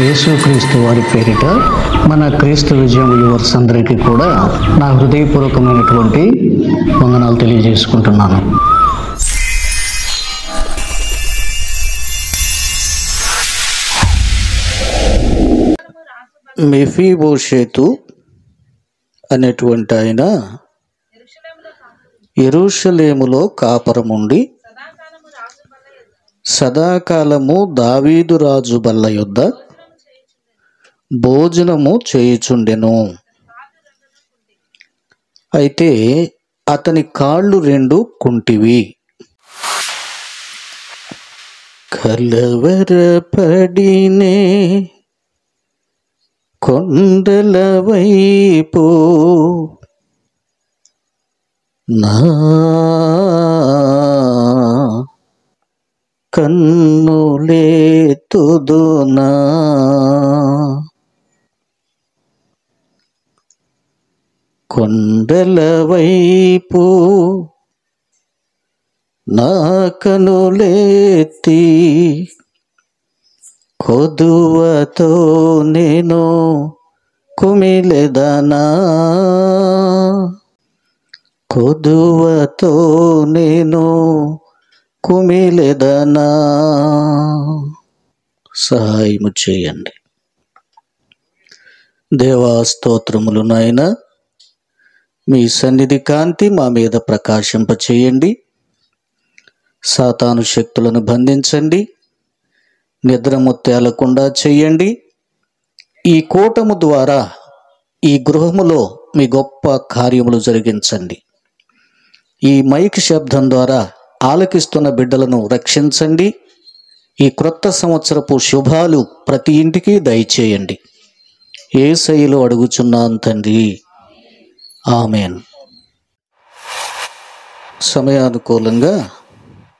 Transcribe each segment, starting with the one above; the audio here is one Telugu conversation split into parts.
యేసుక్రీస్తు వారి పేరిట మన క్రీస్తు విజయం వ్యూవర్స్ అందరికీ కూడా నా హృదయపూర్వకమైనటువంటి వందనాలు తెలియజేసుకుంటున్నాను. మెఫీబోషేతు అనేటువంటి ఆయన యెరూషలేములో కాపురముండి సదాకాలము దావీదు రాజు బల్ల యొద్ద భోజనము చేయుచుండెను. అయితే అతని కాళ్ళు రెండు కుంటివి. కలవరపడినే కొండల వైపు నా కన్నులెత్తుదునా, కొండల వైపు నా కన్నులెత్తి కొదువతో నేను కుమిలెదనా, కొదువతో నేను కుమిలెదనా. సహాయము చేయండి. దేవా స్తోత్రములు నాయన, మీ సన్నిధి కాంతి మా మీద ప్రకాశింపచేయండి. సాతాను శక్తులను బంధించండి, నిద్రముత్యాలకుండా చేయండి. ఈ కూటము ద్వారా ఈ గృహములో మీ గొప్ప కార్యములు జరిగించండి. ఈ మైక్ శబ్దం ద్వారా ఆలకిస్తున్న బిడ్డలను రక్షించండి. ఈ క్రొత్త సంవత్సరపు శుభాలు ప్రతి ఇంటికి దయచేయండి. యేసయ్యలో అడుగుచున్నాను తండ్రి, ఆమేన్. సమయానుకూలంగా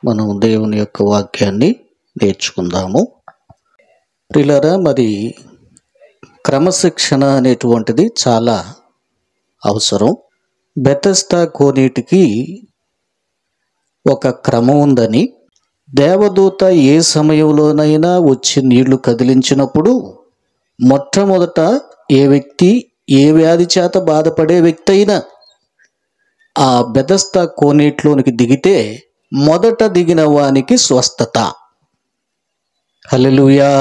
మనం దేవుని యొక్క వాక్యాన్ని నేర్చుకుందాము. ప్రియులారా, మరి క్రమశిక్షణ అనేటువంటిది చాలా అవసరం. బెతెస్దా కోనేటికి ఒక క్రమం ఉందని, దేవదూత ఏ సమయంలోనైనా వచ్చి నీళ్లు కదిలించినప్పుడు మొట్టమొదట ఏ వ్యక్తి, ఏ వ్యాధి చేత బాధపడే వ్యక్తి అయినా ఆ బెతెస్దా కోనేటిలోనికి దిగితే మొదట దిగిన వానికి స్వస్థత. హల్లెలూయా.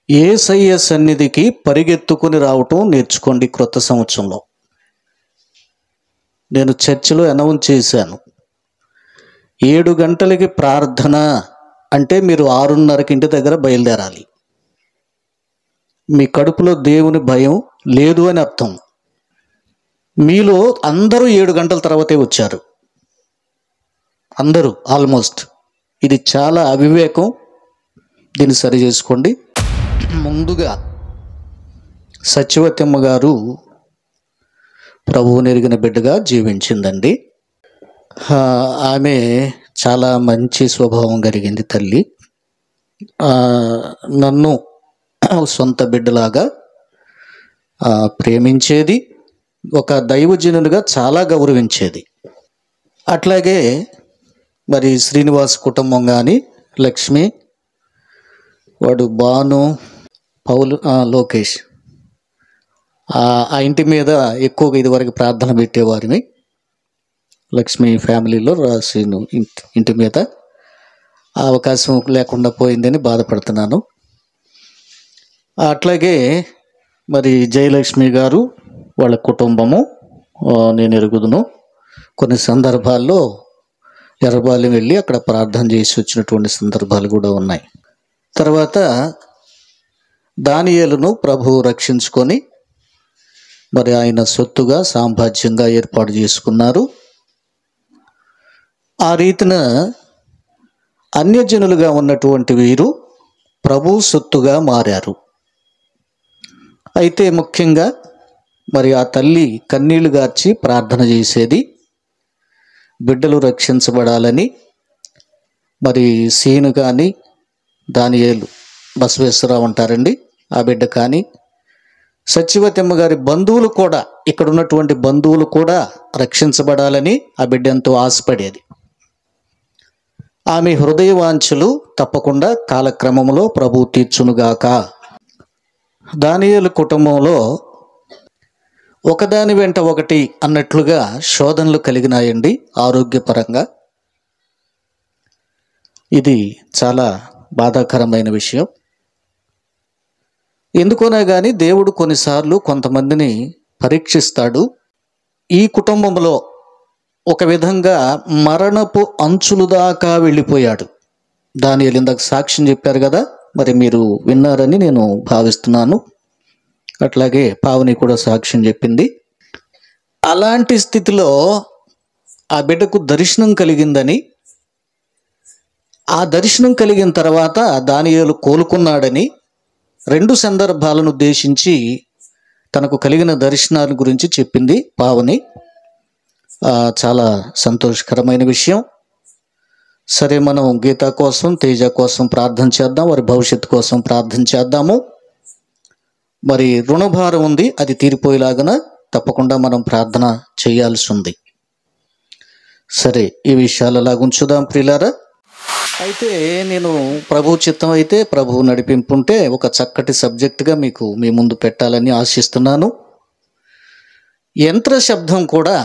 యేసయ్య సన్నిధికి పరిగెత్తుకుని రావటం నేర్చుకోండి. క్రొత్త సంవత్సరంలో నేను చర్చిలో అనౌన్స్ చేశాను, 7 గంటలకి ప్రార్థన అంటే మీరు 6:30కి ఇంటి దగ్గర బయలుదేరాలి. మీ కడుపులో దేవుని భయం లేదు అని అర్థం. మీలో అందరూ 7 గంటల తర్వాతే వచ్చారు, అందరూ ఆల్మోస్ట్. ఇది చాలా అవివేకం. దీన్ని సరి చేసుకోండి. ముందుగా సత్యవతమ్మ గారు ప్రభువుని ఎరిగిన బిడ్డగా జీవించిందండి. ఆమె చాలా మంచి స్వభావం కలిగింది తల్లి. నన్ను సొంత బిడ్డలాగా ప్రేమించేది, ఒక దైవజనునిగా చాలా గౌరవించేది. అట్లాగే మరి శ్రీనివాస్ కుటుంబం కానీ, లక్ష్మి, వాడు భాను, పౌలు, లోకేష్, ఆ ఇంటి మీద ఎక్కువగా ఇదివరకు ప్రార్థన పెట్టేవారిని. లక్ష్మి ఫ్యామిలీలో శ్రీను ఇంటి మీద అవకాశం లేకుండా పోయిందని బాధపడుతున్నాను. అట్లాగే మరి జయలక్ష్మి గారు, వాళ్ళ కుటుంబము నేను ఎరుగుదును. కొన్ని సందర్భాల్లో ఎర్రబాలెం వెళ్ళి అక్కడ ప్రార్థన చేసి వచ్చినటువంటి సందర్భాలు కూడా ఉన్నాయి. తర్వాత దానియేలును ప్రభువు రక్షించుకొని మరి ఆయన సొత్తుగా సామ్రాజ్యంగా ఏర్పాటు చేసుకున్నారు. ఆ రీతిన అన్యజనులుగా ఉన్నటువంటి వీరు ప్రభు సొత్తుగా మారారు. అయితే ముఖ్యంగా మరి ఆ తల్లి కన్నీళ్లు గార్చి ప్రార్థన చేసేది, బిడ్డలు రక్షించబడాలని. మరి సీను కానీ, దానియేలు, బసవేశ్వరరావు అంటారండి ఆ బిడ్డ కానీ, సత్యవతమ్మ గారి బంధువులు కూడా, ఇక్కడ ఉన్నటువంటి బంధువులు కూడా రక్షించబడాలని ఆ బిడ్డ ఎంతో ఆశపడేది. ఆమె హృదయవాంఛలు తప్పకుండా కాలక్రమంలో ప్రభువు తీర్చునుగాక. దానియేలు కుటుంబంలో ఒకదాని వెంట ఒకటి అన్నట్లుగా శోధనలు కలిగినాయండి. ఆరోగ్యపరంగా ఇది చాలా బాధాకరమైన విషయం. ఎందుకోనా కానీ దేవుడు కొన్నిసార్లు కొంతమందిని పరీక్షిస్తాడు. ఈ కుటుంబంలో ఒక విధంగా మరణపు అంచులు దాకా వెళ్ళిపోయాడు. దానియేలు ఇందాక సాక్ష్యం చెప్పారు కదా, మరి మీరు విన్నారని నేను భావిస్తున్నాను. అట్లాగే పావని కూడా సాక్ష్యం చెప్పింది. అలాంటి స్థితిలో ఆ బిడ్డకు దర్శనం కలిగిందని, ఆ దర్శనం కలిగిన తర్వాత దానియేలు కోలుకున్నాడని 2 సందర్భాలను ఉద్దేశించి తనకు కలిగిన దర్శనాల గురించి చెప్పింది పావని. చాలా సంతోషకరమైన విషయం. సరే, మనం గీత కోసం, తేజ కోసం ప్రార్థన చేద్దాం, వారి భవిష్యత్తు కోసం ప్రార్థన చేద్దాము. మరి రుణభారం ఉంది, అది తీరిపోయేలాగన తప్పకుండా మనం ప్రార్థన చేయాల్సి ఉంది. సరే, ఈ విషయాలు అలా ఉంచుదాం ప్రియులారా. అయితే నేను ప్రభు చిత్తం అయితే, ప్రభు నడిపింపుంటే ఒక చక్కటి సబ్జెక్టుగా మీకు మీ ముందు పెట్టాలని ఆశిస్తున్నాను. యంత్ర శబ్దం కూడా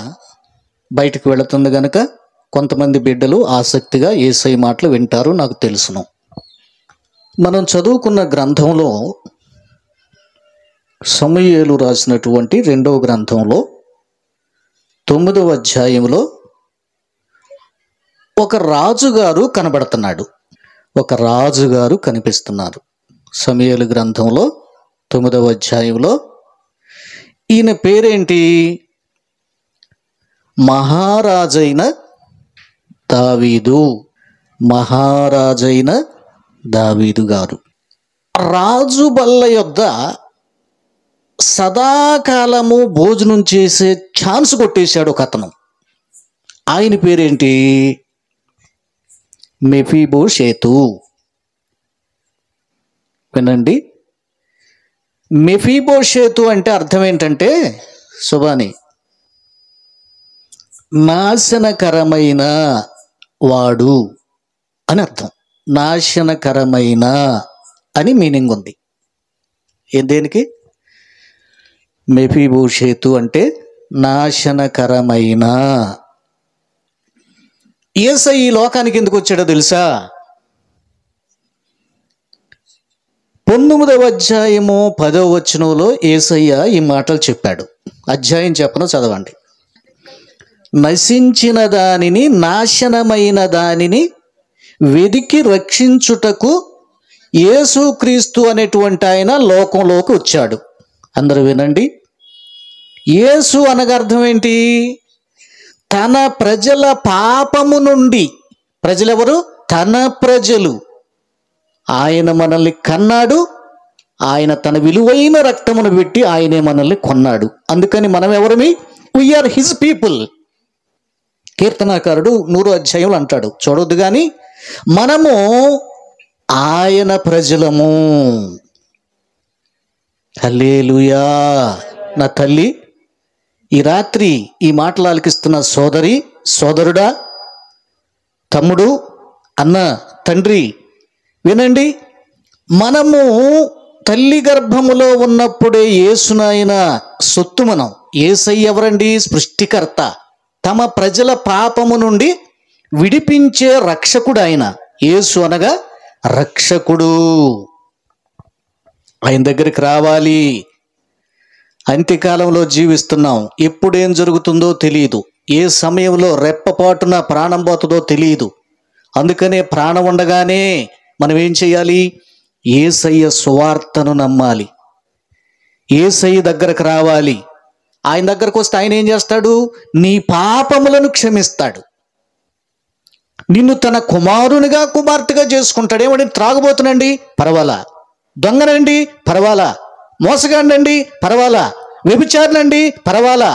బయటకు వెళుతుంది కనుక కొంతమంది బిడ్డలు ఆసక్తిగా యేసయ్య మాటలు వింటారు, నాకు తెలుసును. మనం చదువుకున్న గ్రంథంలో, సమూయేలు రాసినటువంటి 2వ గ్రంథంలో 9వ అధ్యాయంలో ఒక రాజుగారు కనబడుతున్నాడు. ఒక రాజుగారు కనిపిస్తున్నారు. సమూయేలు గ్రంథంలో 9వ అధ్యాయంలో ఈయన పేరేంటి? మహారాజైన దావీదు. మహారాజైన దావీదు గారు రాజు బల్ల యొద్ద సదాకాలము భోజనం చేసే ఛాన్స్ కొట్టేశాడు ఒక అతను. ఆయన పేరేంటి? మెఫీబోషేతు. వినండి, మెఫీబోషేతు అంటే అర్థం ఏంటంటే, సుబాని, నాశనకరమైన వాడు అని అర్థం. నాశనకరమైన అని మీనింగ్ ఉంది. దేనికి? మెఫీబోషేతు అంటే నాశనకరమైన. యేసయ్య ఈ లోకానికి ఎందుకు వచ్చాడో తెలుసా? 19వ అధ్యాయము 10వ వచనంలో యేసయ్య ఈ మాటలు చెప్పాడు. అధ్యాయం చెప్పను, చదవండి. నశించిన దానిని, నాశనమైన దానిని వెదికి రక్షించుటకు యేసుక్రీస్తు అనేటువంటి ఆయన లోకంలోకి వచ్చాడు. అందరూ వినండి. యేసు అనగా అర్థం ఏంటి? తన ప్రజల పాపము నుండి. ప్రజలెవరు? తన ప్రజలు. ఆయన మనల్ని కన్నాడు. ఆయన తన విలువైన రక్తమును పెట్టి ఆయనే మనల్ని కొన్నాడు. అందుకని మనం ఎవరమి? We are his people. కీర్తనాకారుడు 100వ అధ్యాయంలో అంటాడు, చూడొద్దు కానీ మనము ఆయన ప్రజలము. హల్లెలూయా. నా తల్లి, ఈ రాత్రి ఈ మాటలు ఆలకిస్తున్న సోదరి, సోదరుడా, తమ్ముడు, అన్న, తండ్రి, వినండి. మనము తల్లి గర్భములో ఉన్నప్పుడే యేసునాయన సొత్తు. మనం. యేసయ్య ఎవరండి? సృష్టికర్త. తమ ప్రజల పాపము నుండి విడిపించే రక్షకుడు ఆయన. యేసు అనగా రక్షకుడు. ఆయన దగ్గరికి రావాలి. అంత్యకాలంలో జీవిస్తున్నాం. ఎప్పుడేం జరుగుతుందో తెలియదు. ఏ సమయంలో రెప్పపాటున ప్రాణం పోతుందో తెలియదు. అందుకనే ప్రాణం ఉండగానే మనం ఏం చేయాలి? యేసయ్య సువార్తను నమ్మాలి. యేసయ్య దగ్గరకు రావాలి. ఆయన దగ్గరకు వస్తే ఆయన ఏం చేస్తాడు? నీ పాపములను క్షమిస్తాడు. నిన్ను తన కుమారునిగా, కుమార్తెగా చేసుకుంటాడు. ఏమండి? త్రాగుబోతునండి, పర్వాలా. దొంగనండి, పర్వాలా. మోసగాడినండి, పర్వాలా. వ్యభిచారినండి, పర్వాలా.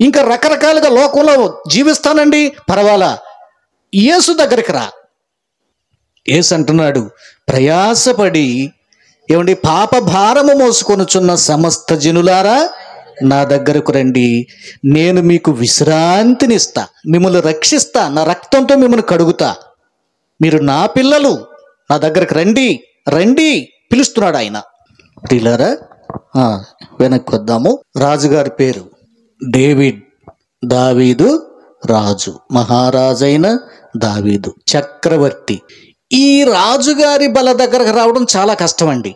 ఇంకా రకరకాలుగా లోకంలో జీవిస్తానండి, పర్వాలా. యేసు దగ్గరికి రా. యేసు అంటున్నాడు, ప్రయాసపడి ఏమండి పాప భారము మోసుకొనుచున్న సమస్త జనులారా నా దగ్గరకు రండి, నేను మీకు విశ్రాంతినిస్తా, మిమ్మల్ని రక్షిస్తా, నా రక్తంతో మిమ్మల్ని కడుగుతా, మీరు నా పిల్లలు, నా దగ్గరకు రండి రండి పిలుస్తున్నాడు ఆయన. ప్రియులారా, వెనక్కి వద్దాము. రాజుగారి పేరు డేవిడ్. దావీదు రాజు, మహారాజైన దావీదు చక్రవర్తి. ఈ రాజుగారి బల దగ్గరకు రావడం చాలా కష్టం అండి.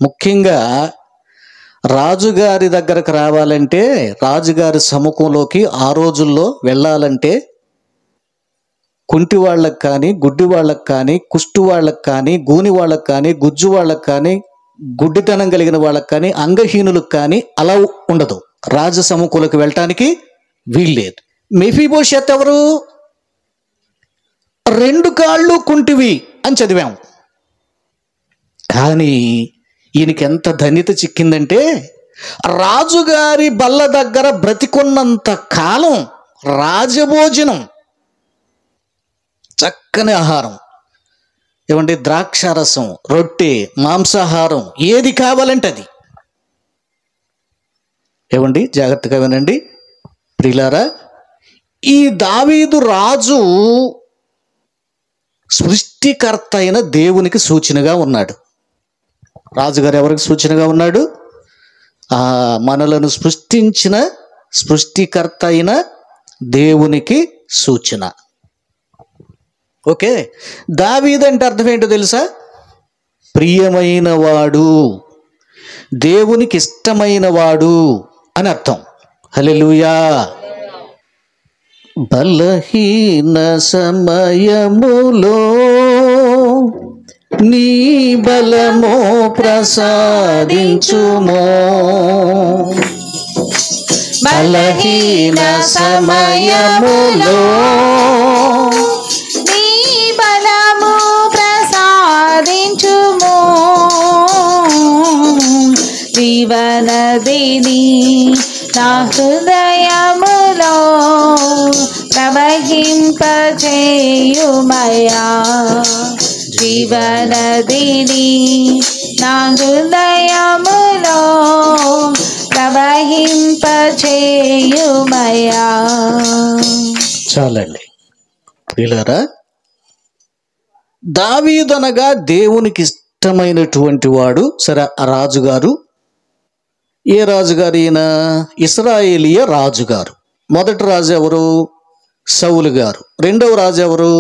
ముఖ్యంగా రాజుగారి దగ్గరకు రావాలంటే, రాజుగారి సముఖంలోకి ఆ రోజుల్లో వెళ్ళాలంటే కుంటి వాళ్ళకి కానీ, గుడ్డి వాళ్ళకి కానీ, కుష్టు వాళ్ళకి కానీ, గూని వాళ్ళకి కానీ, గుజ్జు వాళ్ళకి కానీ, గుడ్డితనం కలిగిన వాళ్ళకి కానీ, అంగహీనులకు కానీ అలా ఉండదు. రాజ సముఖంలోకి వెళ్ళటానికి వీల్లేదు. మెఫీబోషెత్ ఎవరు? 2 కాళ్ళు కుంటివి అని చదివాము. కానీ ఈయనకి ఎంత ధన్యత చిక్కిందంటే, రాజుగారి బల్ల దగ్గర బ్రతికున్నంత కాలం రాజభోజనం, చక్కని ఆహారం, ఏమంటే ద్రాక్షారసం, రొట్టె, మాంసాహారం, ఏది కావాలంటే అది. ఏమండి జాగ్రత్తగా వినండి ప్రియులారా, ఈ దావీదు రాజు సృష్టికర్త అయిన దేవునికి సూచనగా ఉన్నాడు. రాజుగారు ఎవరికి సూచనగా ఉన్నాడు? మనలను సృష్టించిన సృష్టికర్త అయిన దేవునికి సూచన. ఓకే, దావీదు అంటే అర్థం ఏంటో తెలుసా? ప్రియమైన వాడు, దేవునికి ఇష్టమైన వాడు అని అర్థం. హల్లెలూయా. బలహీన సమయములో నీ బలమో ప్రసాదించుమో, బలహీన సమయములో నీ బలము ప్రసాదించుమో, జీవనదిని నా హృదయములో ప్రవహింపజేయుమయా, జీవనదిని నా హృదయములో ప్రవహింపజేయుమయా. చాలండి ప్రియులారా, దావీదు అనగా దేవునికి ఇష్టమైనటువంటి వాడు. సరే, ఆ రాజుగారు ఏ రాజుగారు? ఈయన ఇశ్రాయేలీయ రాజుగారు. మొదటి రాజు ఎవరు? సౌలు గారు. రెండవ రాజు ఎవరు?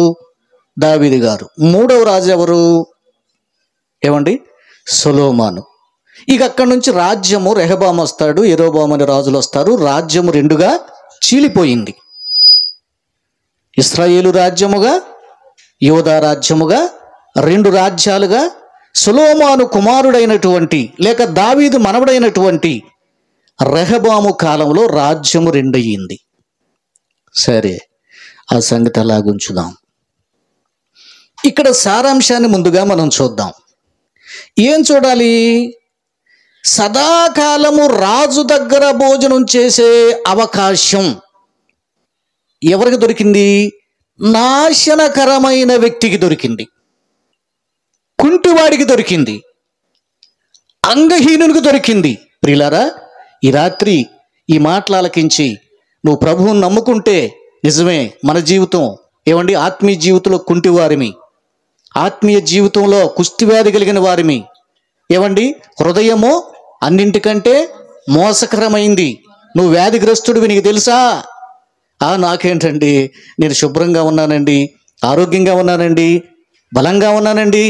దావీదు గారు. మూడవ రాజు ఎవరు? ఏమండి? సొలొమోను. ఇక అక్కడి నుంచి రాజ్యము రెహబాము వస్తాడు, యెరోబాము అనే రాజులు వస్తారు. రాజ్యము 2గా చీలిపోయింది. ఇశ్రాయేలు రాజ్యముగా, యోధా రాజ్యముగా 2 రాజ్యాలుగా, సొలొమోను కుమారుడైనటువంటి లేక దావీదు మనవడైనటువంటి రెహబాము కాలంలో రాజ్యము 2 అయ్యింది. సరే, ఆ సంగతి అలాగుంచుదాం. ఇక్కడ సారాంశాన్ని ముందుగా మనం చూద్దాం. ఏం చూడాలి? సదాకాలము రాజు దగ్గర భోజనం చేసే అవకాశం ఎవరికి దొరికింది? నాశనకరమైన వ్యక్తికి దొరికింది, కుంటివాడికి దొరికింది, అంగహీనునికి దొరికింది. ప్రియులారా, ఈ రాత్రి ఈ మాటలు ఆలకించి నువ్వు ప్రభువుని నమ్ముకుంటే నిజమే, మన జీవితం ఏమండి ఆత్మీయ జీవితంలో కుంటివారిమి, ఆత్మీయ జీవితంలో కుష్టివ్యాధి కలిగిన వారిమి, ఏమండి హృదయము అన్నింటికంటే మోసకరమైంది. నువ్వు వ్యాధిగ్రస్తుడివి, నీకు తెలుసా? నాకేంటండి, నేను శుభ్రంగా ఉన్నానండి, ఆరోగ్యంగా ఉన్నానండి, బలంగా ఉన్నానండి,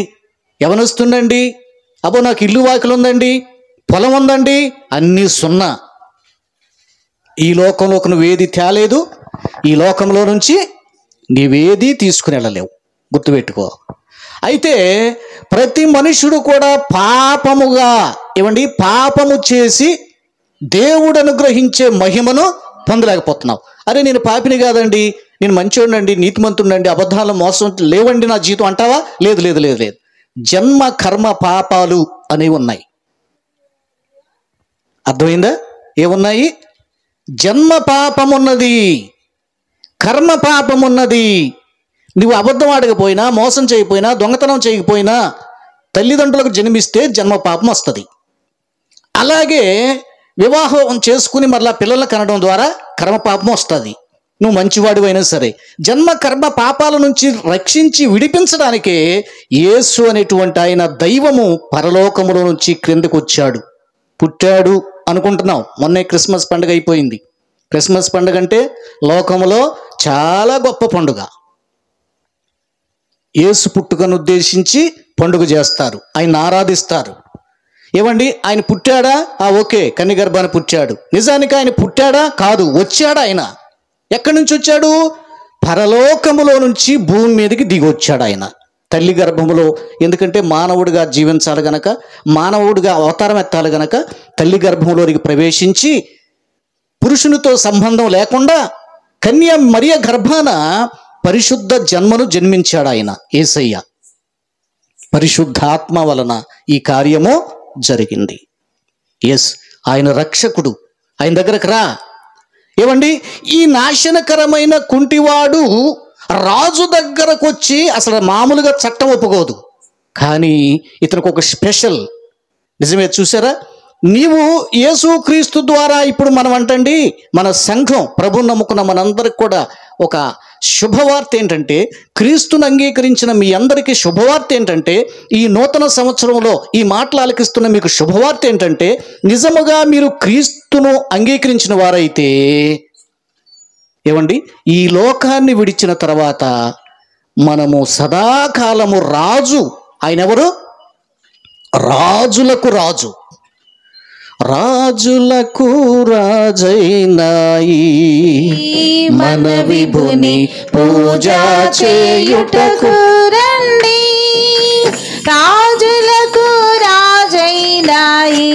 యవనొస్తుందండి, అబ్బో నాకు ఇల్లు వాకిలు ఉందండి, పొలం ఉందండి, అన్నీ సున్నా. ఈ లోకంలోకి నువ్వేది తేలేదు, ఈ లోకంలో నుంచి నీవేది తీసుకుని వెళ్ళలేవు, గుర్తుపెట్టుకో. అయితే ప్రతి మనుషుడు కూడా పాపముగా ఏమండి పాపము చేసి దేవుడు అనుగ్రహించే మహిమను పొందలేకపోతున్నావు. అరే నేను పాపిని కాదండి, నేను మంచోడండి, నీతిమంతుడండి, అబద్ధాలు మోసం లేవండి నా జీవితం అంటావా? లేదు లేదు లేదు లేదు. జన్మ కర్మ పాపాలు అనేవి ఉన్నాయి. అర్థమైందా? ఏమున్నాయి? జన్మ పాపం ఉన్నది, కర్మ పాపం ఉన్నది. నువ్వు అబద్ధం ఆడకపోయినా, మోసం చేయకపోయినా, దొంగతనం చేయకపోయినా తల్లిదండ్రులకు జన్మిస్తే జన్మ పాపం వస్తుంది. అలాగే వివాహం చేసుకుని మరలా పిల్లలను కనడం ద్వారా కర్మ పాపం వస్తుంది. నువ్వు మంచివాడివైనా సరే, జన్మ కర్మ పాపాల నుంచి రక్షించి విడిపించడానికే యేసు అనేటువంటి ఆయన దైవము పరలోకములో నుంచి క్రిందకు వచ్చాడు, పుట్టాడు అనుకుంటున్నాం. మొన్నే క్రిస్మస్ పండుగ అయిపోయింది. క్రిస్మస్ పండుగ అంటే లోకములో చాలా గొప్ప పండుగ. యేసు పుట్టుకను ఉద్దేశించి పండుగ చేస్తారు, ఆయన ఆరాధిస్తారు. ఏమండి, ఆయన పుట్టాడా? ఓకే, కన్యగర్భాన పుట్టాడు. నిజానికి ఆయన పుట్టాడా? కాదు, వచ్చాడు. ఆయన ఎక్కడి నుంచి వచ్చాడు? పరలోకములో నుంచి భూమి మీదకి దిగి వచ్చాడు ఆయన తల్లి గర్భములో. ఎందుకంటే మానవుడిగా జీవించాలి గనక, మానవుడిగా అవతారం ఎత్తాలి గనక తల్లి గర్భంలోనికి ప్రవేశించి పురుషునితో సంబంధం లేకుండా కన్య మరియ గర్భాన పరిశుద్ధ జన్మను జన్మించాడు ఆయన యేసయ్య. పరిశుద్ధాత్మ వలన ఈ కార్యము జరిగింది. ఎస్, ఆయన రక్షకుడు. ఆయన దగ్గరకు రా. ఏమండి, ఈ నాశనకరమైన కుంటివాడు రాజు దగ్గరకు వచ్చి, అసలు మామూలుగా చట్టం ఒప్పుకోదు, కానీ ఇతనికి ఒక స్పెషల్. నిజమే, చూసారా? నీవు యేసుక్రీస్తు ద్వారా ఇప్పుడు మనం అంటండి, మన సంఘం ప్రభువుని నమ్ముకున్న మనందరికి కూడా ఒక శుభవార్త ఏంటంటే, క్రీస్తును అంగీకరించిన మీ అందరికీ శుభవార్త ఏంటంటే, ఈ నూతన సంవత్సరంలో ఈ మాటలు ఆలకిస్తున్న మీకు శుభవార్త ఏంటంటే, నిజముగా మీరు క్రీస్తును అంగీకరించిన వారైతే ఏమండి, ఈ లోకాన్ని విడిచిన తర్వాత మనము సదాకాలము రాజు, ఆయన ఎవరు? రాజులకు రాజు, రాజులకు రాజైనాయి మన విభుని పూజ చేయుటకు రండి. రాజులకు రాజైనాయి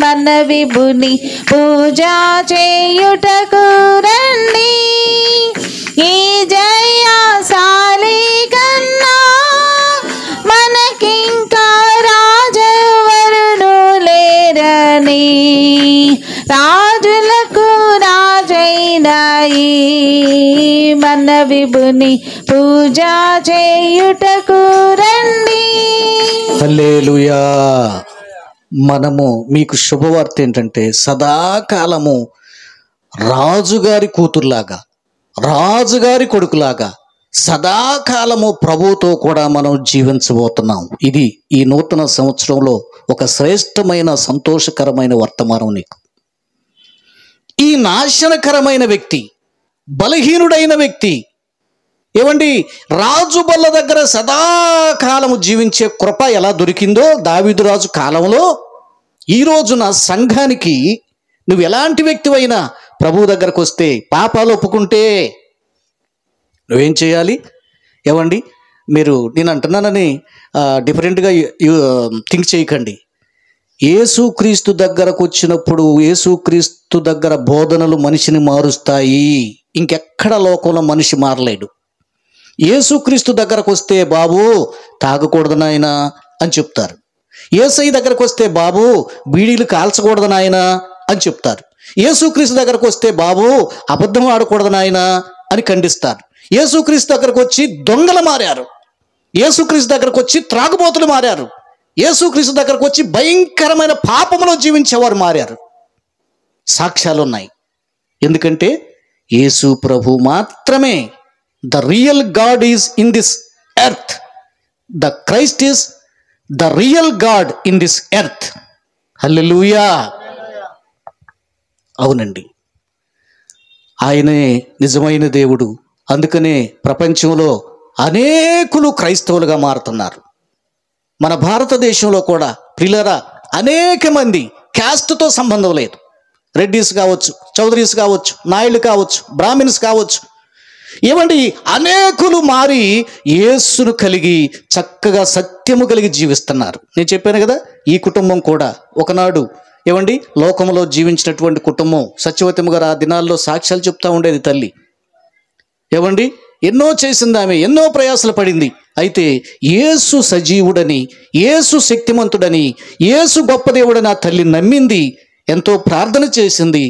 మన విభుని పూజ చేయుటకు రండి. ఈ జయశాలి కన్నా మనకింకా రాజెవరును లేరని, రాజులకు రాజైనాయి మన విభుని పూజ చేయుటకు రండి. హల్లెలూయా. మనము మీకు శుభవార్త ఏంటంటే, సదాకాలము రాజుగారి కూతురులాగా, రాజుగారి కొడుకులాగా సదాకాలము ప్రభువుతో కూడా మనం జీవించబోతున్నాం. ఇది ఈ నూతన సంవత్సరంలో ఒక శ్రేష్టమైన సంతోషకరమైన వర్తమానం నీకు. ఈ నాశనకరమైన వ్యక్తి, బలహీనుడైన వ్యక్తి, ఏమండి, రాజు బల్ల దగ్గర సదాకాలము జీవించే కృప ఎలా దొరికిందో దావీదు రాజు కాలంలో, ఈ రోజున సంఘానికి నువ్వు ఎలాంటి వ్యక్తివైనా ప్రభువు దగ్గరకు వస్తే, పాపాలు ఒప్పుకుంటే నువ్వేం చేయాలి? ఏమండి, మీరు నేను అంటున్నానని డిఫరెంట్గా థింక్ చేయకండి. యేసుక్రీస్తు దగ్గరకు వచ్చినప్పుడు యేసుక్రీస్తు దగ్గర బోధనలు మనిషిని మారుస్తాయి. ఇంకెక్కడ లోకంలో మనిషి మారలేడు. యేసుక్రీస్తు దగ్గరకు వస్తే, బాబు తాగకూడదు నాయనా అని చెప్తారు. యేసయ్య దగ్గరకు వస్తే, బాబు బీడీలు కాల్చకూడదు నాయనా అని చెప్తారు. యేసుక్రీస్తు దగ్గరకు వస్తే, బాబు అబద్ధం ఆడకూడదు నాయనా అని ఖండిస్తారు. యేసుక్రీస్తు దగ్గరకు వచ్చి దొంగలు మారారు. యేసుక్రీస్తు దగ్గరకు వచ్చి త్రాగుబోతులు మారారు. యేసుక్రీస్తు దగ్గరకు వచ్చి భయంకరమైన పాపములో జీవించేవారు మారారు. సాక్ష్యాలు ఉన్నాయి. ఎందుకంటే యేసు ప్రభు మాత్రమే the real God is in this earth. The Christ is the real God in this earth. Hallelujah. అవునండి, ఆయనే నిజమైన దేవుడు. అందుకనే ప్రపంచంలో అనేకులు క్రైస్తవులుగా మారుతున్నారు. మన భారతదేశంలో కూడా ప్రియులారా, అనేక మంది క్యాస్ట్తో సంబంధం లేదు, రెడ్డిస్ కావచ్చు, చౌదరీస్ కావచ్చు, నాయుళ్ళు కావచ్చు, బ్రాహ్మిన్స్ కావచ్చు, ఏమండి అనేకులు మారి యేసును కలిగి చక్కగా సత్యము కలిగి జీవిస్తున్నారు. నేను చెప్పాను కదా, ఈ కుటుంబం కూడా ఒకనాడు ఏమండి లోకంలో జీవించినటువంటి కుటుంబం. సత్యవతమ్మ గారు ఆ దినాల్లో సాక్ష్యాలు చెప్తా ఉండేది. తల్లి ఏమండి ఎన్నో చేసింది, ఆమె ఎన్నో ప్రయాసలు పడింది. అయితే యేసు సజీవుడని, యేసు శక్తిమంతుడని, యేసు గొప్ప దేవుడని ఆ తల్లి నమ్మింది, ఎంతో ప్రార్థన చేసింది.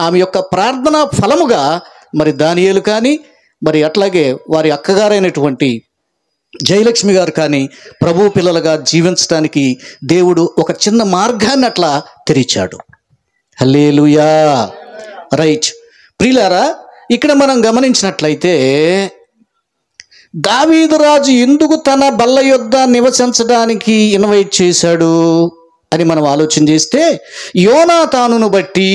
ఆమె యొక్క ప్రార్థన ఫలముగా మరి దానియేలు కానీ, మరి అట్లాగే వారి అక్కగారైనటువంటి జయలక్ష్మి గారు కానీ ప్రభు పిల్లలుగా జీవించడానికి దేవుడు ఒక చిన్న మార్గాన్ని అట్లా తెరిచాడు. హల్లెలూయా. రైట్ ప్రియులారా, ఇక్కడ మనం గమనించినట్లయితే దావీదు రాజు ఎందుకు తన బల్ల యొద్ద నివసించడానికి ఇన్వైట్ చేశాడు అని మనం ఆలోచన చేస్తే యోనాతానును బట్టి.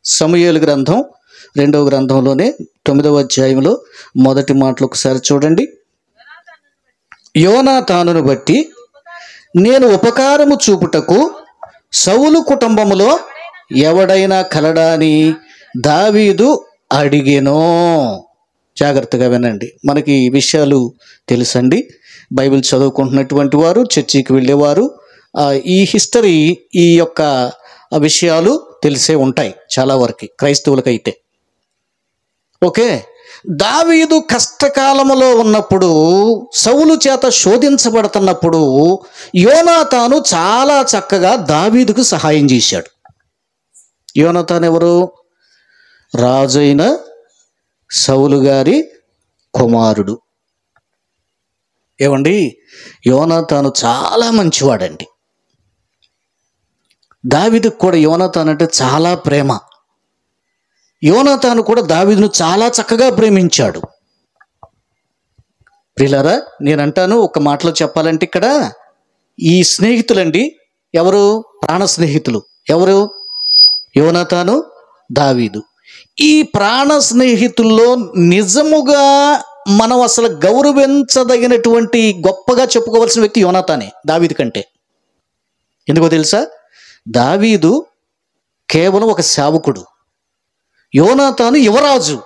సమూయేలు గ్రంథం 2వ గ్రంథంలోనే 9వ అధ్యాయంలో మొదటి మాటలు ఒకసారి చూడండి. యోనాతానును బట్టి నేను ఉపకారము చూపుటకు సౌలు కుటుంబములో ఎవడైనా కలడా అని దావీదు అడిగెను. జాగ్రత్తగా వినండి, మనకి ఈ విషయాలు తెలుసండి. బైబిల్ చదువుకుంటున్నటువంటి వారు, చర్చికి వెళ్ళేవారు ఈ హిస్టరీ, ఈ యొక్క విషయాలు తెలిసే ఉంటాయి చాలా వరకు క్రైస్తవులకైతే. ఓకే, దావీదు కష్టకాలములో ఉన్నప్పుడు, సౌలు చేత శోధించబడుతున్నప్పుడు యోనాతాను చాలా చక్కగా దావీదుకు సహాయం చేశాడు. యోనాతాను ఎవరు? రాజైన సౌలు గారి కుమారుడు. ఏమండి, యోనాతాను చాలా మంచివాడండి. దావీదుకు కూడా యోనాతాను అంటే చాలా ప్రేమ. యోనాతాను కూడా దావీదును చాలా చక్కగా ప్రేమించాడు. ప్రియులారా, నేనంటాను ఒక మాటలో చెప్పాలంటే ఇక్కడ ఈ స్నేహితులండి ఎవరు? ప్రాణ స్నేహితులు. ఎవరు? యోనాతాను, దావీదు. ఈ ప్రాణ స్నేహితుల్లో నిజముగా మనం అసలు గౌరవించదగినటువంటి గొప్పగా చెప్పుకోవాల్సిన వ్యక్తి యోనాతానే దావీదు కంటే. ఎందుకో తెలుసా? దావీదు కేవలం ఒక సేవకుడు, యోనాతాను యువరాజు.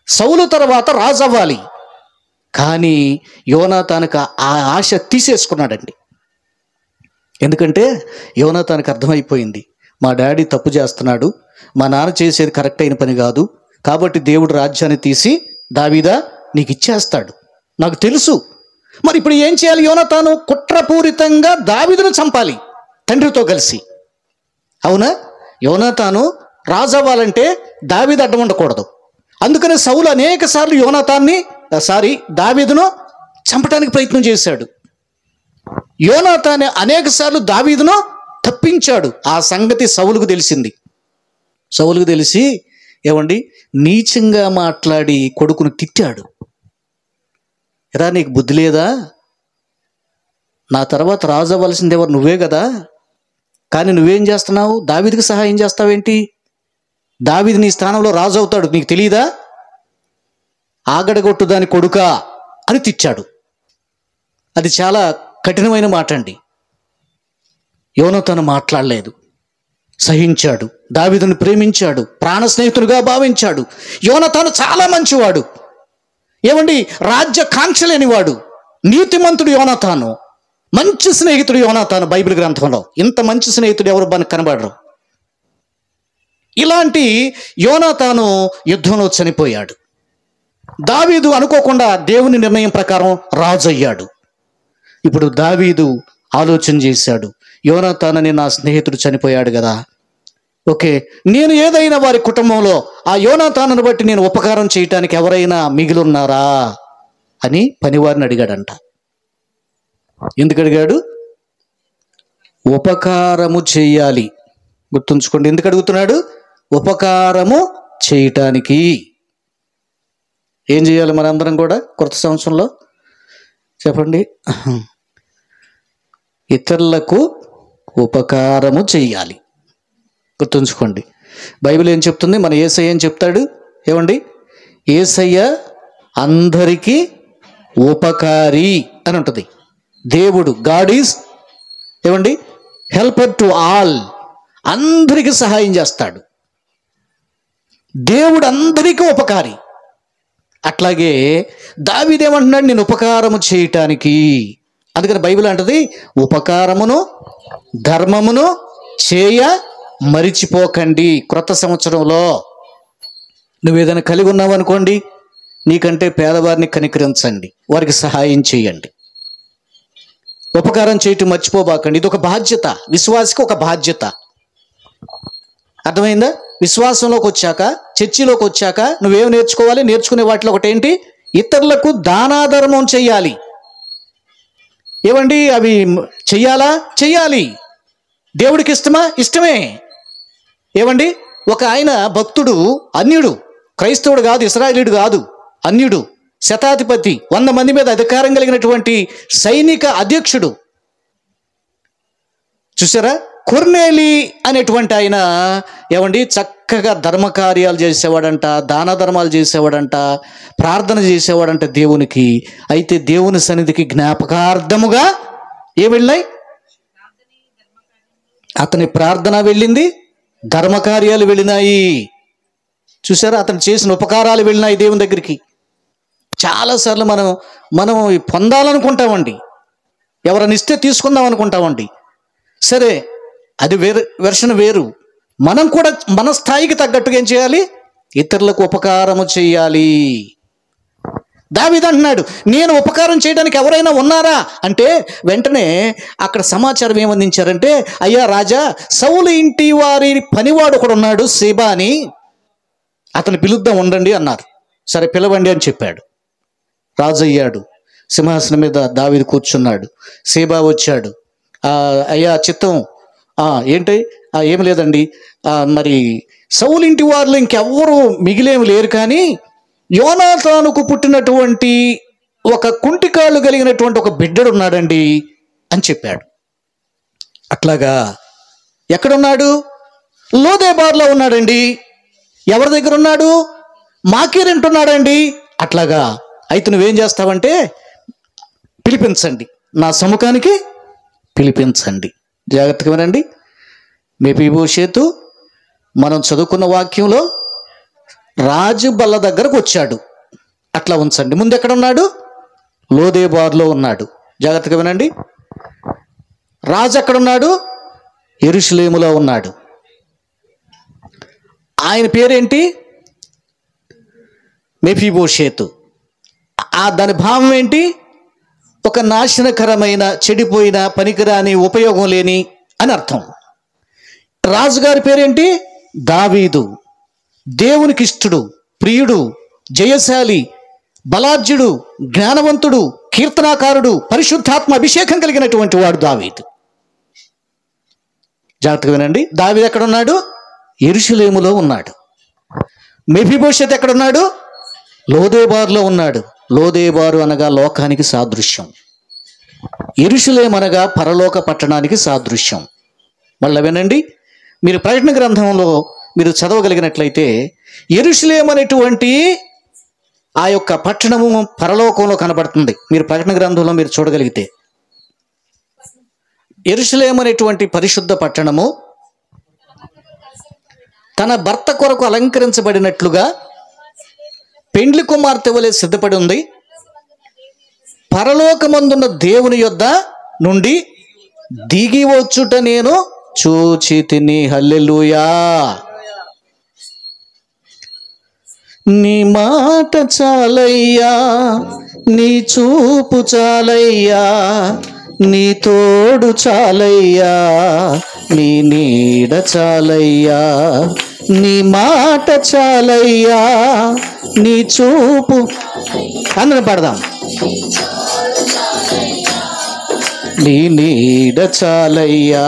సౌలు తర్వాత రాజు అవ్వాలి, కానీ యోనాతానుకు ఆ ఆశ తీసేసుకున్నాడండి. ఎందుకంటే యోనాతానుకు అర్థమైపోయింది, మా డాడీ తప్పు చేస్తున్నాడు, మా నాన్న చేసేది కరెక్ట్ అయిన పని కాదు, కాబట్టి దేవుడు రాజ్యాన్ని తీసి దావీదా నీకు ఇచ్చేస్తాడు, నాకు తెలుసు. మరి ఇప్పుడు ఏం చేయాలి? యోనాతాను కుట్రపూరితంగా దావీదును చంపాలి తండ్రితో కలిసి. అవునా? యోనాతాను రాజు అవ్వాలంటే దావీదు అడ్డం ఉండకూడదు. అందుకని సౌలు అనేక సార్లు దావీదును చంపడానికి ప్రయత్నం చేశాడు. యోనాతాను అనేక సార్లు దావీదును తప్పించాడు. ఆ సంగతి సౌలుకు తెలిసింది. సౌలుకు తెలిసి ఏమండి నీచంగా మాట్లాడి కొడుకును తిట్టాడు. ఎరా, నీకు బుద్ధి లేదా? నా తర్వాత రాజు అవ్వాల్సింది ఎవరు? నువ్వే కదా. కానీ నువ్వేం చేస్తున్నావు? దావీదుకి సహాయం చేస్తావేంటి? దావీదు నీ స్థానంలో రాజు అవుతాడు, నీకు తెలియదా? ఆగడగొట్టు దాని కొడుకా అని తిట్టాడు. అది చాలా కఠినమైన మాట అండి. యోనాతాను మాట్లాడలేదు, సహించాడు, దావీదును ప్రేమించాడు, ప్రాణ స్నేహితునిగా భావించాడు. యోనాతాను చాలా మంచివాడు. ఏమండి, రాజ్య కాంక్ష లేనివాడు, నీతిమంతుడు యోనాతాను, మంచి స్నేహితుడు యోనాతాను. బైబిల్ గ్రంథంలో ఇంత మంచి స్నేహితుడు ఎవరు మనకు కనబడరు. ఇలాంటి యోనాతాను యుద్ధంలో చనిపోయాడు. దావీదు అనుకోకుండా దేవుని నిర్ణయం ప్రకారం రాజు అయ్యాడు. ఇప్పుడు దావీదు ఆలోచన చేశాడు, యోనాతానని నా స్నేహితుడు చనిపోయాడు కదా, ఓకే, నేను ఏదైనా వారి కుటుంబంలో ఆ యోనాతానును బట్టి నేను ఉపకారం చేయటానికి ఎవరైనా మిగిలిన్నారా అని పనివారిని అడిగాడంట. ఎందుకు అడిగాడు? ఉపకారము చేయాలి. గుర్తుంచుకోండి, ఎందుకు అడుగుతున్నాడు? ఉపకారము చేయటానికి. ఏం చేయాలి మనందరం కూడా కొత్త సంవత్సరంలో? చెప్పండి. ఇతరులకు ఉపకారము చేయాలి. గుర్తుంచుకోండి, బైబిల్ ఏం చెప్తుంది? మన యేసయ్య ఏం చెప్తాడు? ఏమండి, యేసయ్య అందరికీ ఉపకారి అని ఉంటుంది. దేవుడు, గాడ్ ఈజ్ ఏమండి హెల్పర్ టు ఆల్, అందరికీ సహాయం చేస్తాడు. దేవుడు అందరికీ ఉపకారి. అట్లాగే దావీదు ఏమంటున్నాడు? నేను ఉపకారము చేయటానికి. అందుకని బైబిల్ అంటది, ఉపకారమును ధర్మమును చేయ మరిచిపోకండి. క్రొత్త సంవత్సరంలో నువ్వేదైనా కలిగి ఉన్నావు అనుకోండి, నీకంటే పేదవారిని కనికరించండి, వారికి సహాయం చేయండి, ఉపకారం చేయటం మర్చిపోబాకండి. ఇది ఒక బాధ్యత, విశ్వాసికి ఒక బాధ్యత. అర్థమైందా? విశ్వాసంలోకి వచ్చాక, చర్చిలోకి వచ్చాక నువ్వేం నేర్చుకోవాలి? నేర్చుకునే వాటిలో ఒకటేంటి? ఇతరులకు దానాధర్మం చెయ్యాలి. ఏమండి, అవి చెయ్యాలా? చెయ్యాలి. దేవుడికి ఇష్టమా? ఇష్టమే. ఏమండి, ఒక ఆయన భక్తుడు, అన్యుడు, క్రైస్తవుడు కాదు, ఇశ్రాయేలీయుడు కాదు, అన్యుడు, శతాధిపతి, 100 మంది మీద అధికారం కలిగినటువంటి సైనిక అధ్యక్షుడు. చూసారా, కొర్నేలి అనేటువంటి ఆయన ఏమండి చక్కగా ధర్మకార్యాలు చేసేవాడంట, దాన ధర్మాలు చేసేవాడంట, ప్రార్థన చేసేవాడంట దేవునికి. అయితే దేవుని సన్నిధికి జ్ఞాపకార్థముగా ఏ వెళ్ళాయి? అతని ప్రార్థన వెళ్ళింది, ధర్మకార్యాలు వెళ్ళినాయి. చూసారా, అతను చేసిన ఉపకారాలు వెళ్ళినాయి దేవుని దగ్గరికి. చాలాసార్లు మనం పొందాలనుకుంటామండి, ఎవరైనా ఇస్తే తీసుకుందాం అనుకుంటామండి. సరే, అది వెర్షన్ వేరు. మనం కూడా మన స్థాయికి తగ్గట్టుగా ఏం చేయాలి? ఇతరులకు ఉపకారము చేయాలి. దావీదు అంటున్నాడు, నేను ఉపకారం చేయడానికి ఎవరైనా ఉన్నారా అంటే వెంటనే అక్కడ సమాచారం ఏమందించారంటే, అయ్యా రాజా, సౌలు ఇంటి వారి పనివాడు ఒకడు ఉన్నాడు, సీబా అని, అతను పిలుద్దాం ఉండండి అన్నారు. సరే పిలవండి అని చెప్పాడు. రాజు అయ్యాడు, సింహాసనం మీద దావీదు కూర్చున్నాడు. సీబా వచ్చాడు. అయ్యా చిత్తం ఏంటి? ఏమి లేదండి, మరి సౌలు ఇంటి వారిలో ఇంకెవ్వరూ మిగిలేమి లేరు, కానీ యోనాతానుకు పుట్టినటువంటి ఒక కుంటికాళ్ళు కలిగినటువంటి ఒక బిడ్డడు ఉన్నాడండి అని చెప్పాడు. అట్లాగా, ఎక్కడున్నాడు? లోదేబార్లో ఉన్నాడండి. ఎవరి దగ్గర ఉన్నాడు? మాకీరింటున్నాడండి. అట్లాగా, అయితే నువ్వేం చేస్తావంటే పిలిపించండి, నా సముఖానికి పిలిపించండి. జాగ్రత్తగా వినండి. మెఫీబోషేతు మనం చదువుకున్న వాక్యంలో రాజు బల్ల దగ్గరకు వచ్చాడు. అట్లా ఉంచండి. ముందు ఎక్కడ ఉన్నాడు? లోదేబార్లో ఉన్నాడు. జాగ్రత్తగా వినండి. రాజు ఎక్కడున్నాడు? యెరూషలేములో ఉన్నాడు. ఆయన పేరేంటి? మెఫీబోషేతు. దాని భావం ఏంటి? ఒక నాశనకరమైన, చెడిపోయిన, పనికిరాని, ఉపయోగం లేని అని అర్థం. రాజుగారి పేరేంటి? దావీదు. దేవునికి ఇష్టడు, ప్రియుడు, జయశాలి, బలార్జుడు, జ్ఞానవంతుడు, కీర్తనాకారుడు, పరిశుద్ధాత్మ అభిషేకం కలిగినటువంటి వాడు దావీదు. జాగ్రత్తగా వినండి. దావీదు ఎక్కడున్నాడు? యెరూషలేములో ఉన్నాడు. మెఫీబోషెతు ఎక్కడున్నాడు? లోదేబారులో ఉన్నాడు. లోదేబారు అనగా లోకానికి సాదృశ్యం, యెరూషలేము అనగా పరలోక పట్టణానికి సాదృశ్యం. మళ్ళీ వినండి, మీరు ప్రకటన గ్రంథంలో మీరు చదవగలిగినట్లయితే యెరూషలేము అనేటువంటి ఆ యొక్క పట్టణము పరలోకంలో కనబడుతుంది. మీరు ప్రకటన గ్రంథంలో మీరు చూడగలిగితే యెరూషలేము అనేటువంటి పరిశుద్ధ పట్టణము తన భర్త కొరకు అలంకరించబడినట్లుగా పెండ్లి కుమార్తె వలె సిద్ధపడి ఉంది. పరలోకమందున్న దేవుని యొద్ద నుండి దిగి వచ్చుట నేను చూచి తిని. హల్లెలూయా. నీ మాట చాలయ్యా, నీ చూపు చాలయ్యా, నీ తోడు చాలయ్యా, నీ నీడ చాలయ్యా, నీ మాట చాలయ్యా, నీ చూపు. అందరం పడదాం. నీ నీడ చాలయ్యా,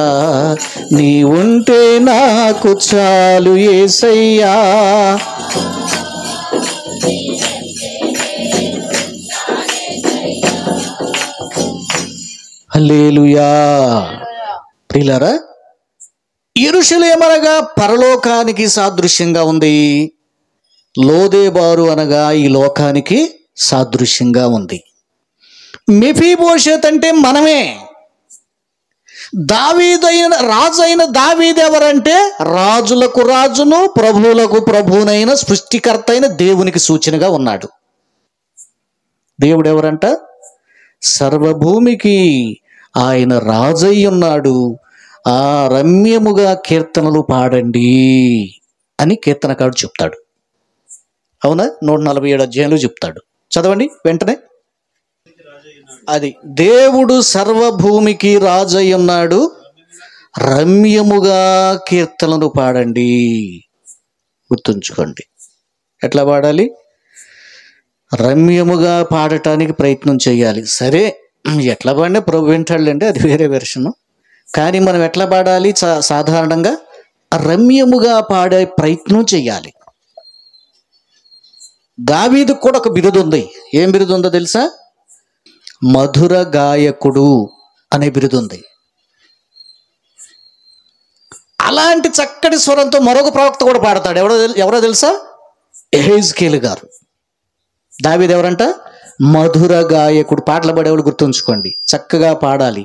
నీ ఉంటే నాకు చాలు యేసయ్యా. హల్లెలూయా. ప్రియులారా, యెరూషలేము అనగా పరలోకానికి సాదృశ్యంగా ఉంది. లోదేబారు అనగా ఈ లోకానికి సాదృశ్యంగా ఉంది. మెఫీబోషెత్ అంటే మనమే. దావీదైన రాజు అయిన దావీదు ఎవరంటే రాజులకు రాజును, ప్రభువులకు ప్రభువునైన సృష్టికర్త అయిన దేవునికి సూచనగా ఉన్నాడు. దేవుడు ఎవరంట? సర్వభూమికి ఆయన రాజై ఉన్నాడు. ఆ రమ్యముగా కీర్తనలు పాడండి అని కీర్తనకారుడు చెప్తాడు. అవునా? 147 అధ్యాయంలో చెప్తాడు. చదవండి వెంటనే. అది దేవుడు సర్వభూమికి రాజై ఉన్నాడు, రమ్యముగా కీర్తనలు పాడండి. గుర్తుంచుకోండి. ఎట్లా పాడాలి? రమ్యముగా పాడటానికి ప్రయత్నం చేయాలి. సరే, ఎట్లా పాడినా ప్రభు వింటాడులేండి, అది వేరే వెర్షను. కానీ మనం ఎట్లా పాడాలి? సాధారణంగా రమ్యముగా పాడే ప్రయత్నం చేయాలి. దావీదుకు కూడా ఒక బిరుదు ఉంది. ఏం బిరుదు ఉందో తెలుసా? మధుర గాయకుడు అనే బిరుదు ఉంది. అలాంటి చక్కటి స్వరంతో మరొక ప్రవక్త కూడా పాడతాడు. ఎవరో తెలుసా? యెహెజ్కేలు గారు. దావీదు ఎవరంట? మధుర గాయకుడు. పాటలు పాడేవాళ్ళు గుర్తుంచుకోండి, చక్కగా పాడాలి,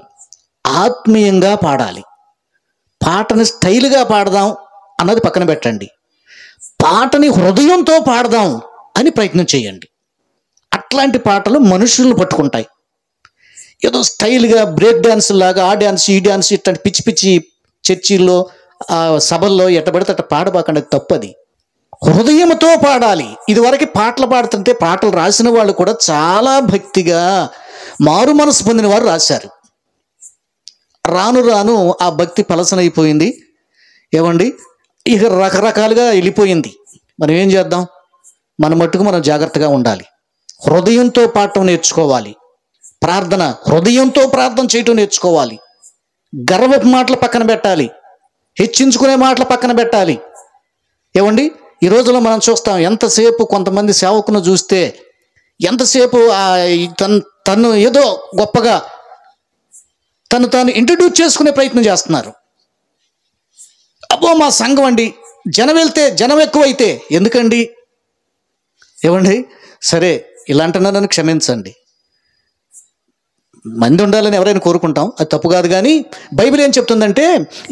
ఆత్మీయంగా పాడాలి. పాటని స్టైల్గా పాడదాం అన్నది పక్కన పెట్టండి, పాటని హృదయంతో పాడదాం అని ప్రయత్నం చేయండి. అట్లాంటి పాటలు మనుషులను పట్టుకుంటాయి. ఏదో స్టైల్గా బ్రేక్ డ్యాన్స్ లాగా ఆ డ్యాన్స్ ఈ డ్యాన్స్ ఇట్లాంటి పిచ్చి పిచ్చి చర్చిల్లో సభల్లో ఎట్టబడితే అట్ట పాడబాకండి, తప్పది. హృదయంతో పాడాలి. ఇదివరకు పాటలు పాడుతుంటే పాటలు రాసిన వాళ్ళు కూడా చాలా భక్తిగా మారు మనసు పొందిన వారు రాశారు. రాను రాను ఆ భక్తి పలసనైపోయింది. ఏమండి, ఇక రకరకాలుగా వెళ్ళిపోయింది. మనం ఏం చేద్దాం? మన మట్టుకు మనం జాగ్రత్తగా ఉండాలి. హృదయంతో పాడటం నేర్చుకోవాలి. ప్రార్థన హృదయంతో ప్రార్థన చేయటం నేర్చుకోవాలి. గర్వపు మాటలు పక్కన పెట్టాలి, హెచ్చించుకునే మాటలు పక్కన పెట్టాలి. ఏమండి, ఈ రోజుల్లో మనం చూస్తాం, ఎంతసేపు కొంతమంది సేవకును చూస్తే ఎంతసేపు తను ఏదో గొప్పగా తను తాను ఇంట్రడ్యూస్ చేసుకునే ప్రయత్నం చేస్తున్నారు. అబ్బో మా సంఘం అండి, జనం ఎక్కువైతే ఎందుకండి? ఏమండి, సరే ఇలాంటినని క్షమించండి, మంది ఉండాలని ఎవరైనా కోరుకుంటాం, అది తప్పు కాదు. కానీ బైబిల్ ఏం చెప్తుందంటే,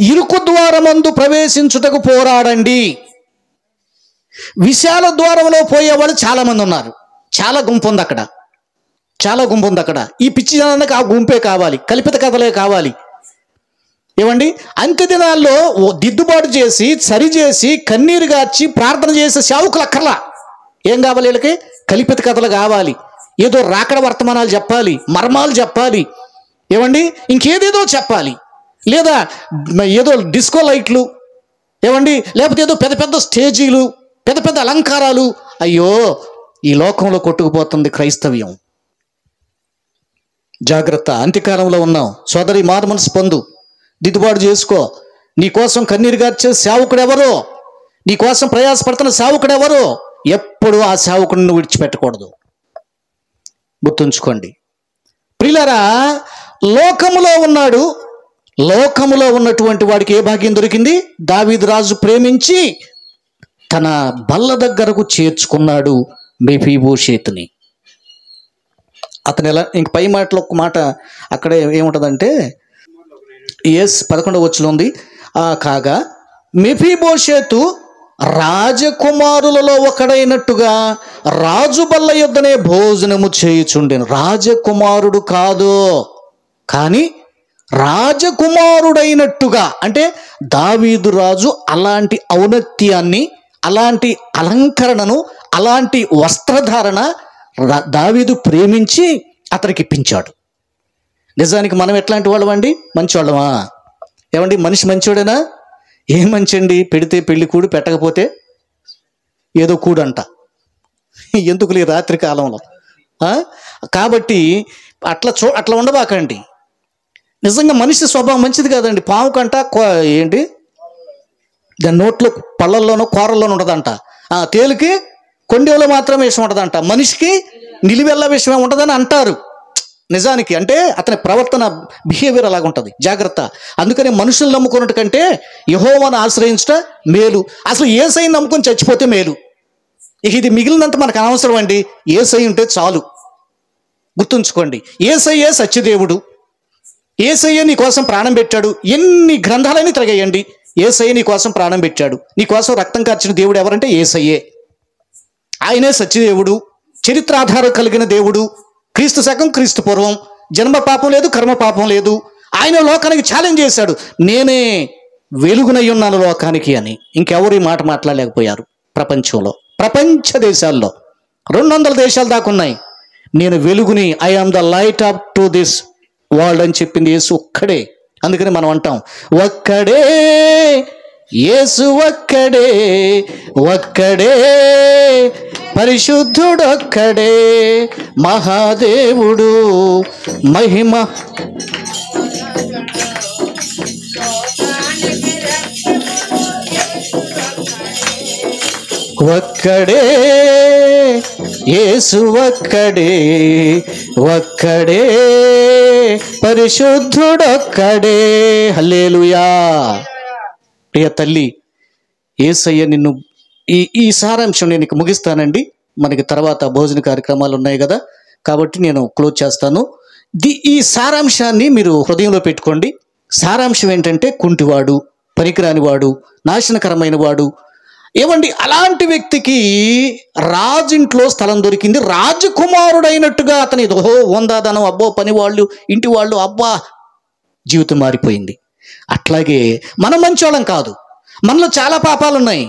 ఇరుకు ద్వారమందు ప్రవేశించుటకు పోరాడండి. విశాల ద్వారంలో పోయేవాళ్ళు చాలామంది ఉన్నారు. చాలా గుంపు ఉంది అక్కడ. ఈ పిచ్చి జనానికి ఆ గుంపే కావాలి, కల్పిత కథలే కావాలి. ఏమండి, అంత్య దినాల్లో దిద్దుబాటు చేసి సరిచేసి కన్నీరు గార్చి ప్రార్థన చేసే సేవకులు అక్కర్లా. ఏం కావాలి వీళ్ళకి? కల్పిత కథలు కావాలి. ఏదో రాకడ వర్తమానాలు చెప్పాలి, మర్మాలు చెప్పాలి. ఏమండి, ఇంకేదేదో చెప్పాలి. లేదా ఏదో డిస్కో లైట్లు, ఏమండి, లేకపోతే ఏదో పెద్ద పెద్ద స్టేజీలు, పెద్ద పెద్ద అలంకారాలు. అయ్యో, ఈ లోకంలో కొట్టుకుపోతుంది క్రైస్తవ్యం. జాగ్రత్త, అంత్యకాలంలో ఉన్నాం. సోదరి, మారు మనసు పొందు, దిద్దుబాటు చేసుకో. నీకోసం కన్నీరు గార్చే సేవకుడెవరో, నీకోసం ప్రయాసపడుతున్న సేవకుడెవరో, ఎప్పుడు ఆ సేవకుడిని విడిచిపెట్టకూడదు. గుర్తుంచుకోండి ప్రియులారా. లోకములో ఉన్నాడు, లోకములో ఉన్నటువంటి వాడికి ఏ భాగ్యం దొరికింది? దావీదు రాజు ప్రేమించి తన బల్ల దగ్గరకు చేర్చుకున్నాడు మెఫీబోషేతుని. అతను ఎలా, ఇంక పై మాటలో ఒక మాట అక్కడే ఏముంటుందంటే, 11వ వచనంలో ఉంది, కాగా మెఫీబోషేతు రాజకుమారులలో ఒకడైనట్టుగా రాజు బల్ల యొద్దనే భోజనము చేయుచుండెను. రాజకుమారుడు కాదు, కానీ రాజకుమారుడైనట్టుగా. అంటే దావీదు రాజు అలాంటి ఔన్నత్యాన్ని, అలాంటి అలంకరణను, అలాంటి వస్త్రధారణ దావీదు ప్రేమించి అతనికి ఇప్పించాడు. నిజానికి మనం ఎట్లాంటి వాళ్ళమండి? మంచివాళ్ళమా? ఏమండి, మనిషి మంచివాడేనా? ఏం మంచి అండి? పెడితే పెళ్లి కూడు, పెట్టకపోతే ఏదో కూడంట. ఎందుకు ఈ రాత్రి కాలంలో? కాబట్టి అట్లా ఉండబాకండి. నిజంగా మనిషి స్వభావం మంచిది కాదండి. పాము కంట ఏంటి దాని నోట్లో పళ్ళల్లోనూ కూరల్లోనూ ఉండదంట. తేలికి కొండెలో మాత్రమే విషయం ఉంటుందంట, మనిషికి నిలివెల్ల విషయం ఉంటుందని అంటారు. నిజానికి అంటే అతని ప్రవర్తన, బిహేవియర్ అలాగ ఉంటుంది. జాగ్రత్త. అందుకని మనుషులు నమ్ముకున్నట్టు కంటే యెహోవాను ఆశ్రయించట మేలు. అసలు యేసయ్యను నమ్ముకొని చచ్చిపోతే మేలు. ఇది మిగిలినంత మనకు అనవసరం అండి. యేసయ్య ఉంటే చాలు. గుర్తుంచుకోండి, యేసయ్యే సత్యదేవుడు. యేసయ్య నీ కోసం ప్రాణం పెట్టాడు. ఎన్ని గ్రంథాలని తిరగేయండి, యేసయ్య నీ కోసం ప్రాణం పెట్టాడు. నీ కోసం రక్తం కార్చిన దేవుడు ఎవరంటే యేసయ్యే. ఆయనే సత్యదేవుడు, చరిత్రాధారం కలిగిన దేవుడు. క్రీస్తు శకం, క్రీస్తు పూర్వం, జన్మ పాపం లేదు, కర్మ పాపం లేదు. ఆయన లోకానికి ఛాలెంజ్ చేశాడు, నేనే వెలుగునై ఉన్నాను లోకానికి అని. ఇంకెవరు ఈ మాట మాట్లాడలేకపోయారు ప్రపంచంలో. ప్రపంచ దేశాల్లో 200 దేశాలు దాకా ఉన్నాయి. నేను వెలుగుని, I am the light of to this world అని చెప్పింది యేసు ఒక్కడే. అందుకని మనం అంటాం, ఒక్కడే యేసు, ఒక్కడే ఒక్కడే పరిశుద్ధుడొక్కడే మహాదేవుడు మహిమ. ఒక్కడే యేసు ఒక్కడే, ఒక్కడే పరిశుద్ధుడొక్కడే. హల్లెలూయా. ప్రియ తల్లి, యేసయ్య నిన్ను ఈ సారాంశం నేను ఇక ముగిస్తానండి. మనకి తర్వాత భోజన కార్యక్రమాలు ఉన్నాయి కదా, కాబట్టి నేను క్లోజ్ చేస్తాను. ఈ సారాంశాన్ని మీరు హృదయంలో పెట్టుకోండి. సారాంశం ఏంటంటే, కుంటివాడు, పనికిరానివాడు, నాశనకరమైన వాడు, ఏమండి అలాంటి వ్యక్తికి రాజింట్లో స్థలం దొరికింది. రాజకుమారుడైనట్టుగా అతని ఓహో వందాదనం, అబ్బో పనివాళ్ళు, ఇంటి వాళ్ళు, అబ్బా జీవితం మారిపోయింది. అట్లాగే మనం మంచోళ్ళం కాదు, మనలో చాలా పాపాలు ఉన్నాయి.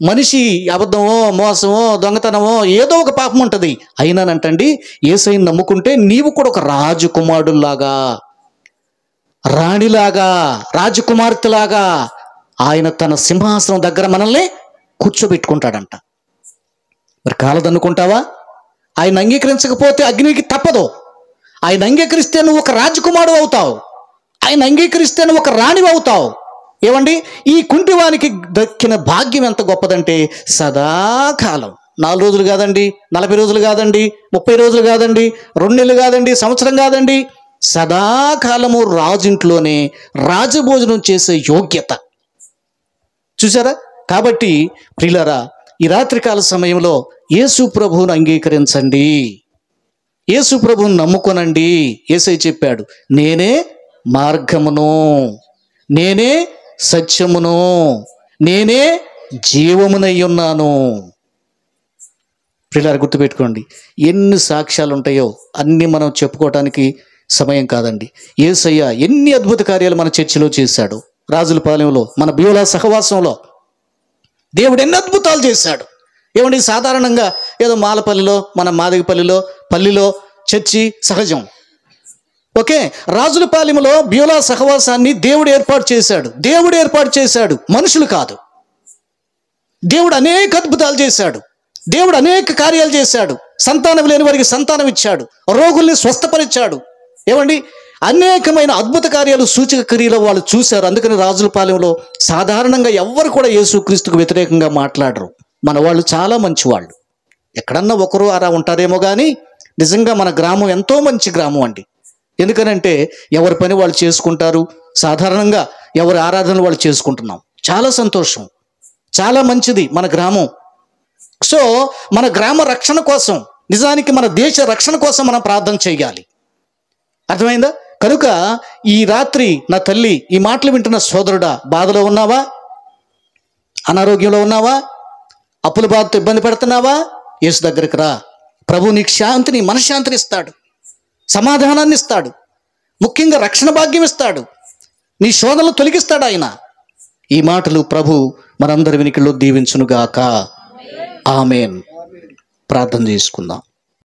మనిషి అబద్ధమో, మోసమో, దొంగతనమో ఏదో ఒక పాపం ఉంటుంది. అయినానంటండి యేసయ్యను నమ్ముకుంటే నీవు కూడా ఒక రాజకుమారుడిలాగా, రాణిలాగా, రాజకుమార్తెలాగా ఆయన తన సింహాసనం దగ్గర మనల్ని కూర్చోబెట్టుకుంటాడంట. మరి కాలదన్నుకుంటావా? ఆయన అంగీకరించకపోతే అగ్నికి తప్పదు. ఆయన అంగీకరిస్తే నువ్వు ఒక రాజకుమారుడు అవుతావు, ఆయన అంగీకరిస్తే నువ్వు ఒక రాణివి అవుతావు. ఏమండి ఈ కుంటివానికి దక్కిన భాగ్యం ఎంత గొప్పదంటే, సదాకాలం 4 రోజులు కాదండి, 40 రోజులు కాదండి, 30 రోజులు కాదండి, 2 నెలలు కాదండి, సంవత్సరం కాదండి, సదాకాలము రాజింట్లోనే రాజభోజనం చేసే యోగ్యత. చూసారా? కాబట్టి ప్రియులారా, ఈ రాత్రికాల సమయంలో యేసు ప్రభువును అంగీకరించండి, యేసు ప్రభువును నమ్ముకొనండి. యేసయ్య చెప్పాడు, నేనే మార్గమును, నేనే సత్యమును, నేనే జీవమునై ఉన్నాను. ప్రియులారా గుర్తుపెట్టుకోండి, ఎన్ని సాక్ష్యాలు ఉంటాయో అన్ని మనం చెప్పుకోవటానికి సమయం కాదండి. యేసయ్య ఎన్ని అద్భుత కార్యాలు మన చర్చిలో చేశాడు. రాజులపాలెంలో, మన బియోలా సహవాసంలో దేవుడు ఎన్ని అద్భుతాలు చేశాడు. ఏమండి సాధారణంగా ఏదో మాలపల్లిలో, మన మాదిగపల్లిలో, పల్లిలో చర్చి సహజం. ఓకే, రాజులపాలెంలో బియోలా సహవాసాన్ని దేవుడు ఏర్పాటు చేశాడు. దేవుడు ఏర్పాటు చేశాడు, మనుషులు కాదు. దేవుడు అనేక అద్భుతాలు చేశాడు, దేవుడు అనేక కార్యాలు చేశాడు. సంతానం లేని వారికి సంతానం ఇచ్చాడు, రోగుల్ని స్వస్థపరిచాడు. ఏమండి అనేకమైన అద్భుత కార్యాలు, సూచక క్రియలు వాళ్ళు చూశారు. అందుకని రాజులపాలెంలో సాధారణంగా ఎవ్వరు కూడా యేసుక్రీస్తుకు వ్యతిరేకంగా మాట్లాడరు. మన వాళ్ళు చాలా మంచి వాళ్ళు. ఎక్కడన్నా ఒకరు అలా ఉంటారేమో కానీ నిజంగా మన గ్రామం ఎంతో మంచి గ్రామం అండి. ఎందుకనంటే ఎవరి పని వాళ్ళు చేసుకుంటారు, సాధారణంగా ఎవరి ఆరాధనలు వాళ్ళు చేసుకుంటున్నాం. చాలా సంతోషం, చాలా మంచిది మన గ్రామం. సో మన గ్రామ రక్షణ కోసం, నిజానికి మన దేశ రక్షణ కోసం మనం ప్రార్థన చేయాలి. అర్థమైందా? కనుక ఈ రాత్రి నా తల్లి, ఈ మాటలు వింటున్న సోదరుడా, బాధలో ఉన్నావా? అనారోగ్యంలో ఉన్నావా? అప్పుల బాధతో ఇబ్బంది పడుతున్నావా? యేసు దగ్గరికి రా. ప్రభు నీకు శాంతిని, మనశ్శాంతిని ఇస్తాడు, సమాధానాన్ని ఇస్తాడు, ముఖ్యంగా రక్షణ భాగ్యం ఇస్తాడు, నీ శోధనలు తొలగిస్తాడు ఆయన. ఈ మాటలు ప్రభు మనందరి వినికిలో దీవించునుగాక. ఆమేన్. ప్రార్థన చేసుకుందాం.